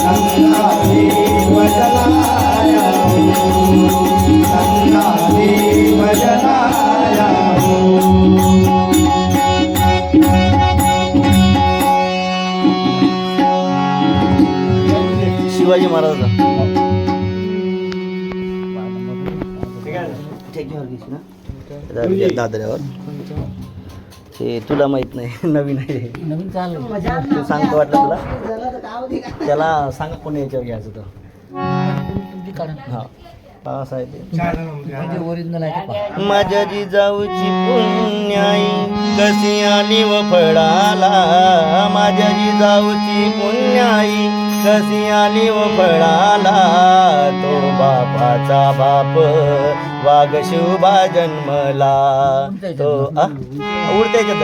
संघाने भजनाया संघाने भजनाया शिवाजी महाराज दादऱ्यावर ते तुला माहित नाही नवीन आहे नवीन चाललं ते सांगतो वाटलं तुला त्याला सांग कोणी याच्यावर घ्यायचं तर हा पास आहे ते ओरिजिनल आहे माझ्या जिजाऊची पुण्याई कशी आली व फळाला माझ्या जिजाऊची पुण्याई कशी आली व फळाला तो बापाचा बाप वाघ शुभा जन्मला तो उडते याच्यात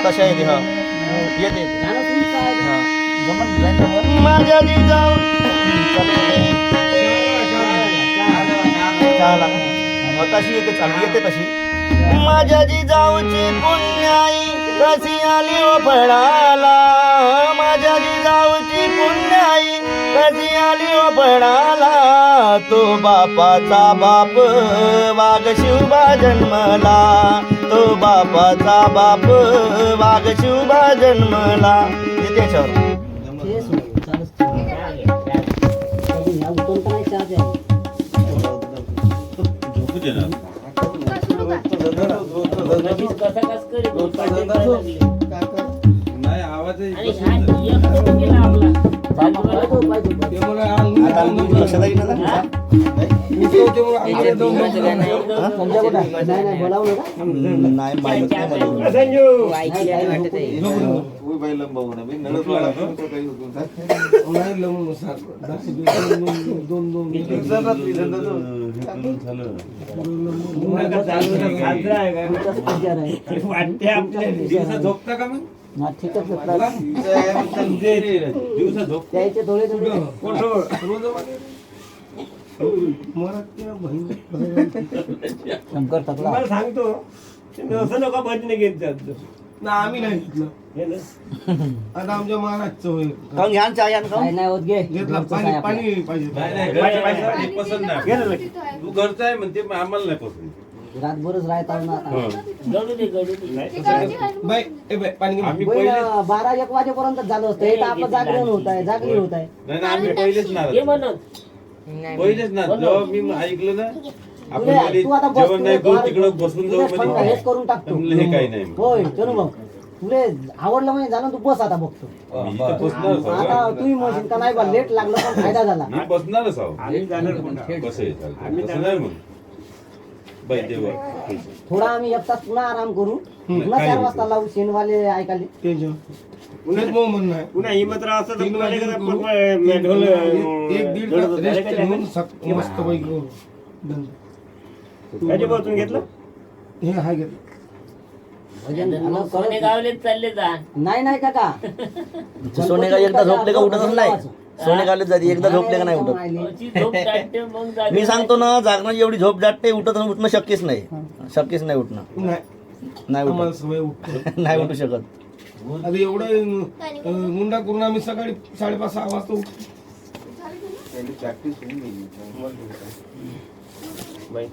कशा येते हा येते माझ्या जिजाऊ तशी येते चालू येते तशी माझ्या जिजाऊची पुण्याई कशी आली व फळाला माझ्या जिजाऊची पुण्याई कशी आली व फळाला तो बापाचा बाप वाघ शुभा जन्मला तो बापाचा बाप वाघ शुभा जन्मला येते याच्यावर नाही आवाज झोपता का मग दिवसा झोपते थोडे थोडे तुम्हाला सांगतो असं नका भजने घेत जात ना आम्ही नाही घेतलं आता आमच्या महाराजचं होईल खाऊन घ्या ना, चहा घ्या ना, खाऊन. नाही होत घे घेतला पाणी पाणी पाहिजे पाहिजे. पसंत नाही तू घरचा आहे म्हणते आम्हाला नाही पसंत रातभरच राहता ना बाई ए बाई पाणी घे. आम्ही होय पहिले ना, 12-1 वाजेपर्यंत झालं असतं हे तर आपलं जागरण होत आहे जागरी होत आहे नाही ना आम्ही पहिलेच ना पहिलेच ना जेव्हा मी ऐकलं ना आपण तुला- तू आता बस जेवण नाही तुला करू तिकडं बसून जाऊ तुला म्हणजे हेच करून टाकतो म्हणलं हे काही नाही होय चलो मग तुले आवडलं म्हणजे झालं तू बस आता बघतो मी इथं बसणारच आता आहो. तुम्ही म्हणशील का नाही बा लेट लागलं पण फायदा झाला मी बसणारच आहो आम्ही जाणार पुन्हा. कसं आहे चालतं तसं नाही म्हणून बाई देवा थोडा आम्ही एक तास पुन्हा आराम करू पुन्हा 4 वाजता लावू शेनवाले ऐकायला पुण्यात मग म्हणणं आहे पुन्हा हिमत राहा असं तर तीन पुन्हा वाजे एखादा करू. पप्पा ढोल एक दीड तास ढोल रेस्ट झालं का घेऊन त्याच्यात? मस्त पैकी करू. धंदा. त्याच्या बसून घेतलं हे हाय घेतलं भजन झालं, सोने करत गावले चालले जा नाही नाही काका सोनेगाव एकदा झोपले का उठतच नाही सोनेगावले जाते एकदा झोपले का नाही उठत अशी झोप टाकते मग जागे. मी सांगतो ना जागण्याची एवढी झोप जाटते उठत उठणं शक्यच नाही शक्यच नाही उठणं नाही नाही आम्हाला उठत सवय उठतो नाही उठू शकत आता एवढं मुंडा करून आम्ही सकाळी 5:30-6 वाजता उठतो बाई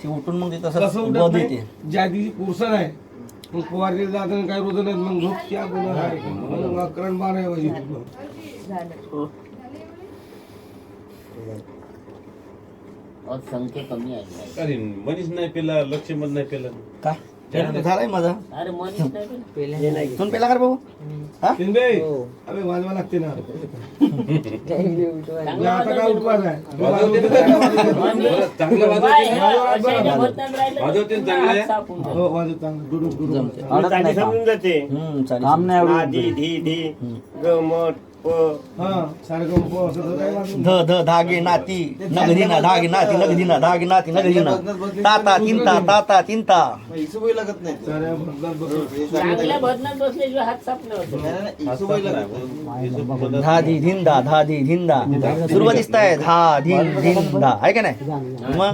ती उठून मग ते कसं तसं उठत बद नाही येते ज्या दिवशी पुरसण आहे मग फवारणी जाताना काही रोज नाही मग झोप त्या गुन्हा आहे मग 11-12 वाजे उठलो. और संख्या कमी आहे अरे मनीष नाही पेला लक्ष्मण नाही पेला काय झालाय माझा अरे मनीष नाही तुम्ही पेला कर भाऊ हा शिंदे अबे वाजवा लागते ना मी आता काय उठवायचं आहे चांगलं वाजवते चांगलं आहे हो वाजव चांगलं डुडुक डुडुक अडत नाही समजून जाते चालेल. आधी धी धी गमट हा सारखं प असं तर काय वाजवलं? ध ध धागे नाती नगदीना धागे नाती नगदीना धागे नाती नगदीना ताता तिंता ताता तिंता हिशोबही लागत नाही साऱ्या भजनात बसून चांगल्या भजनात बसल्याशिवाय हात सापले होते हिशोबही लागत नाही. धा धी धिंदा धा धी धिंदा सुरुवात दिसताय धा धिन धिंदा आहे का नाही मग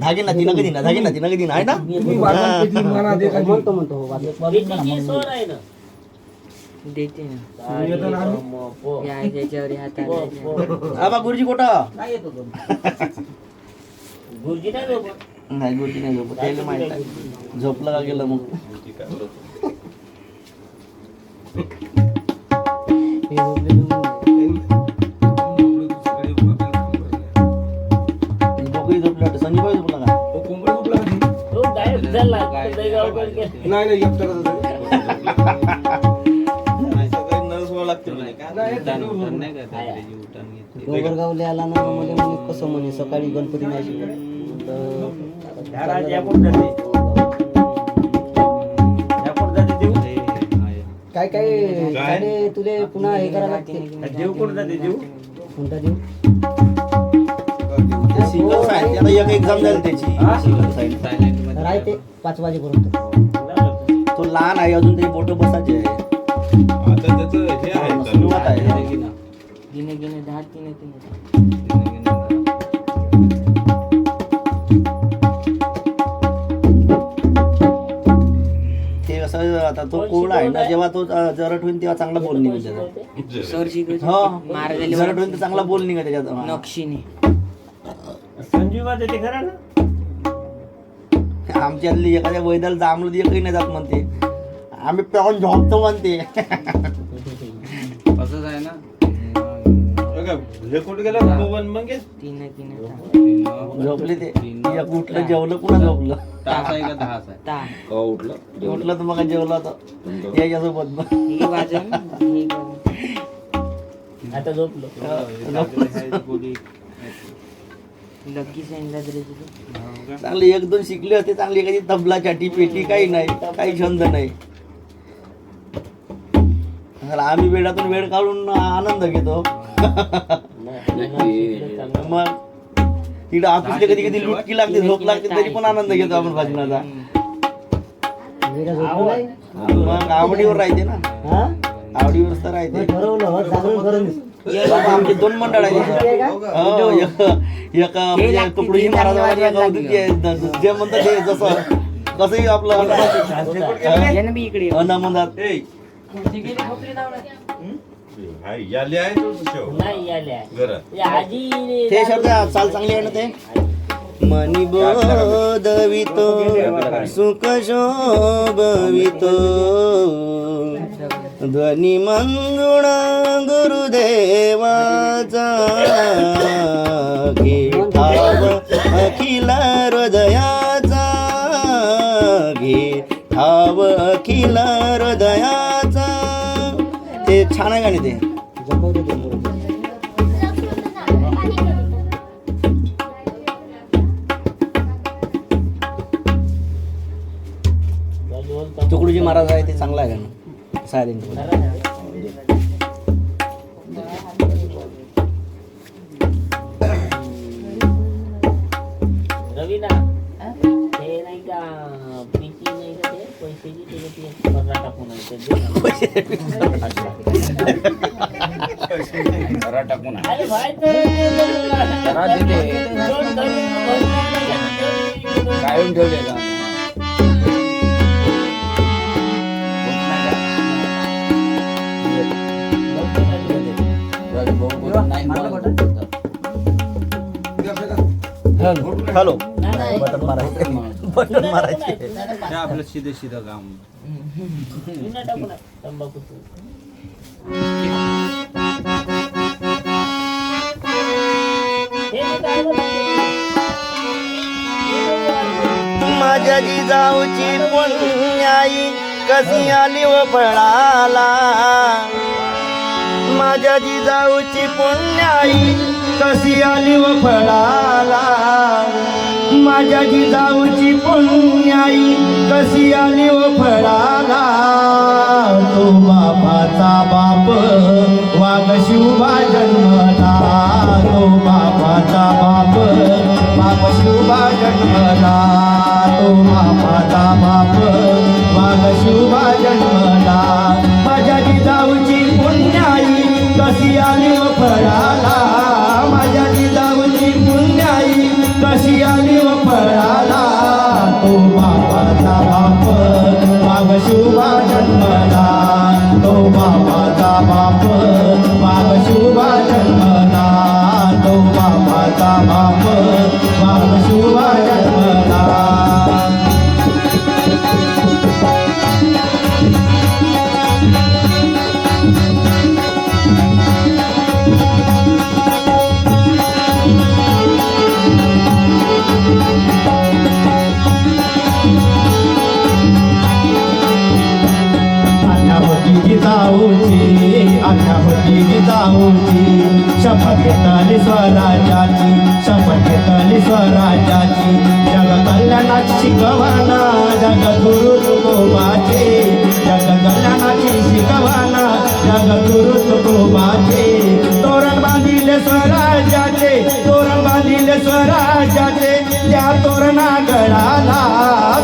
धागे नाती नगदीना धागे नाती नगदीना आहे ना तुम्ही वाजवण्याची म्हणा दे का? म्हणतो म्हणतो वाजत भीतीची सोर आहे ना देते ना येतो ना आम्ही? या त्याच्यावर हाताला आबा गुरुजी कुठं नाही येतो तो. गुरुजी नाही झोपत. नाही गुरुजी नाही झोपत त्याला माहित आहे झोपलं का गेलं मग दोघंही झोपले वाटतं संजीबाई झोपला का तो कोंबडी झोपला आधी. तो गायब झाला तो दहीगावकर गेला. नाही नाही एकटा कसं तरी. सकाळी नर्स व्हावं लागते म्हणे. नाही, एकटा झोपला. डोंगरगावला आला ना म्हणे म्हणे कसं म्हणे सकाळी गणपती नाही शिकवत. तर महाराज यापूर जाते यापूर जाते देऊ काय काय गाडी तुले पुन्हा हे करायला लागते. देऊ कुठं जाते देऊ कोणता देऊ सिंगल साईन त्याला एक एक्झाम झाली त्याची सिंगल साईन राहते 5 वाजेपर्यंत. तो लहान आहे अजून तरी बोट बसायचे आहे आता त्याचं हे आहे सुरुवात आहे गिने गिने 10 3 ते कसं आता तो कोण आहे ना जेव्हा तो जरट होईल तेव्हा चांगला बोल निघेल त्याचा सर शिकवतो हो मार्गाला जरट होईल तर चांगला बोल निघेल त्याच्यात नक्षीने संजीवा देते खरं ना आमच्यातली एखाद्या वैद्याला जांभलं एकही नाही जात म्हणते आम्ही पेऊन झोपतो म्हणते असंच आहे ना हे कुठे गेलं मोबाईल मग 3 झोपले ते एक उठलं जेवलं पुन्हा झोपलं तास आहे का 10 आहे ता उठलं तर मग जेवलं तर याच्यासोबत मग ही वाजन ही आता झोपलो लग्गी सांगितलं चांगले 1-2 शिकले होते चांगली एखादी तबला चाटी पेटी काही नाही काही छंद नाही तर आम्ही वेळातून वेळ काढून आनंद घेतो मग तिकडे ऑफिसला कधी कधी लुटकी लागते झोप लागते तरी पण आनंद घेतो आपण भजनाचा वेळा झोपलो नाही. मग आवडीवर राहते ना हा आवडीवर तर राहते ठरवलं हो जागरण करून बाबा, आमचे 2 मंडळ आहेत हो, एक म्हणजे तुकडोजी महाराज एक अवधूतजी आहे. जे म्हणतात ते जसं कसंही आपलं यानं बी इकडे म्हणतात याले आहे तो शेव नाही आल्या घरात या आजी ते शब्द चाल चांगली आहे ना ते मनी बोधवितो सुख शोभवितो ध्वनी मंजुळ गुरुदेवाचा घे ठाव अखिल हृदयाचा घे ठाव अखिल हृदयाचा ते छान आहे गाणे ते जमवतो ते बरोबर. तुकडोजी महाराज आहे ते चांगलं आहे गाणं सायलेंट रवी ना हे नाही का पीची नाही का ते पैशाची त्याच्यात एक कर्रा टाकून आहे ते घरात टाकून आहे. अरे भाई तर घरात येते कायम ठेवलेला हॅलो बटन मारायचे बटन मारायचे हे आपलं सीधे सीधं काम टाकून तंबाखू माझ्या जिजाऊची पुण्याई कशी आली व फळाला माझ्या जिजाऊची पुण्याई कशी आली व फळाला माझ्या जिजाऊची पुण्याई कशी आली व फळाला तो बापाचा बाप वाघ शिवबा जन्मला तो बापाचा बाप वाघ शिवबा जन्मला तो बापाचा बाप वाघ शिवबा जन्मला माझ्या जिजाऊची पुण्याई कशी आली व फळाला माझ्या जिजाऊची पुण्याई कशी आली व फळाला तो बापाचा बाप वाघ शिवबा जन्मला तो बापाचा बाप वाघ शिवबा जन्मला तो बापाचा बाप वाघ शिवबा जन्मला जिजाऊची शपथ घेतली स्वराज्याची शपथ घेतली स्वराज्याची जग कल्याणाची शिकवाना जग गुरु तुकोबाचे जग कल्याणाची शिकवाना जग गुरु तुकोबाचे तोरण बांधिले स्वराज्याचे तोरण बांधिले स्वराज्याचे त्या तोरणा गडाला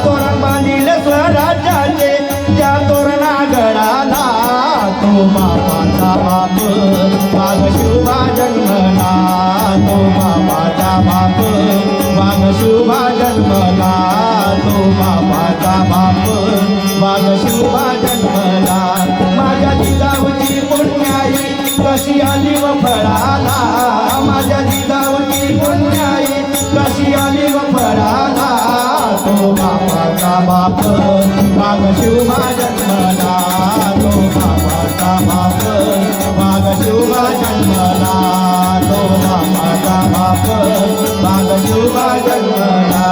तोरण बांधिले स्वराज्याचे त्या तोरणा गडाला तो बापाचा बाप वाघ शिवबा जन्मला तो बापाचा बाप वाघ शिवबा जन्मला तो बापाचा बाप वाघ शिवबा जन्मला माझ्या जिजाऊची पुण्याई कशी आली व फळाला माझ्या जिजाऊची पुण्याई कशी आली व फळाला तो बापाचा बाप वाघ शिवबा जन्मला तो बापाचा बाप वाघ शिवबा जन्मला तो बापाचा बाप वाघ शिवबा जन्मला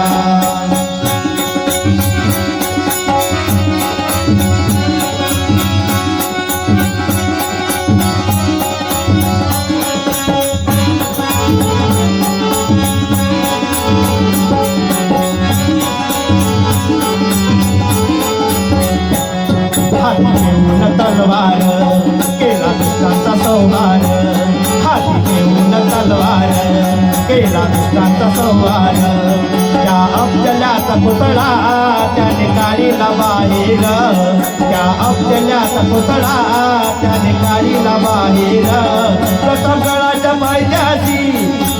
हाती घेऊन तलवार केला दुष्टांचा संहार हाती घेऊन तलवार केला दुष्टांचा संहार त्या अफजल्याचा पुतळा त्याने काढीला बाहेर त्या अफजल्याचा पुतळा त्याने काढीला बाहेर प्रतापगडाच्या पायथ्याशी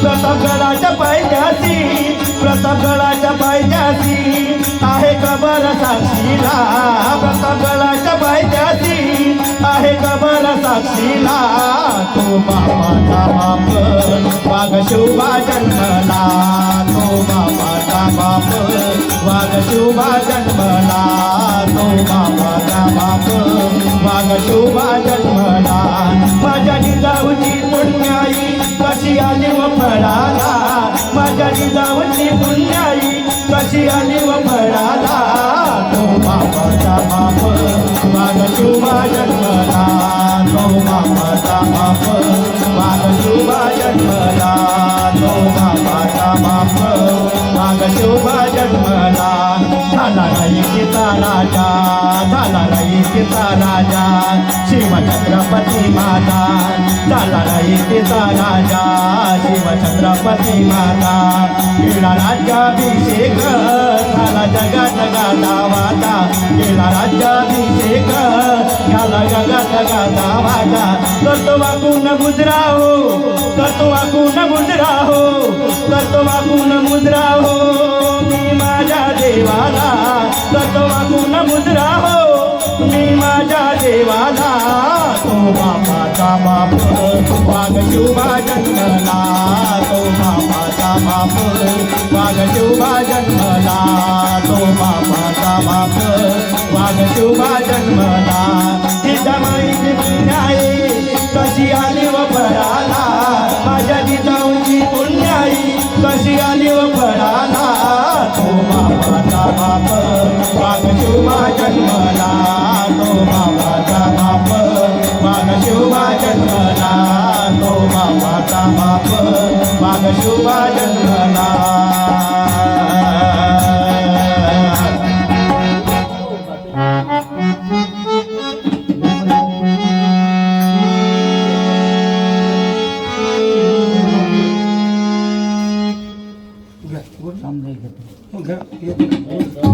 प्रतापगडाच्या पायथ्याशी प्रतापगडाच्या पायथ्याशी आहे कबर साक्षीला प्रतापगडाच्या पायथ्याशी आहे कबर साक्षीला तो बापाचा बाप वाघ शिवबा जन्मला तो बापाचा बाप वाघ शिवबा जन्मला तो बापाचा बाप वाघ शिवबा जन्मला माझ्या जिजाऊची पुण्याई कशी आली व फळाला माझ्या जिजाऊची पुण्याई कशी आली व फळाला तो बापाचा बाप वाघ शिवबा जन्मला तो बापाचा बाप वाघ शिवबा जन्मला तो बापाचा बाप वाघ शिवबा जन्मला झाला नाही सीता राजा झाला नाही सीता राजा शिवछत्रपती माता झाला नाही सीता राजा शिवछत्रपती माता केला राज्याभिषेक झाला जगा जगाचा वाटा केला राज्याभिषेक झाला जगा जगाचा वाटा करतो वाकून मुजरा हो करतो वाकून मुजरा हो करतो वाकून मुजरा हो मी माझ्या देवाला करतो वाकून मुजरा हो मी माझ्या देवाला तो बापाचा बाप वाघ शिवबा जन्मला तो बापाचा बाप वाघ शिवबा जन्मला तो बापाचा बाप वाघ शिवबा जन्मला जिजामाईची पुण्याई कशी आली व फळाला माझ्या जिजाऊची पुण्याई कशी आली व फळाला तो बापाचा बाप वाघ शिवबा जन्मला तो बापाचा बाप वाघ शिवबा जन्मला तो बापाचा बाप वाघ शिवबा जन्मला मग येतो.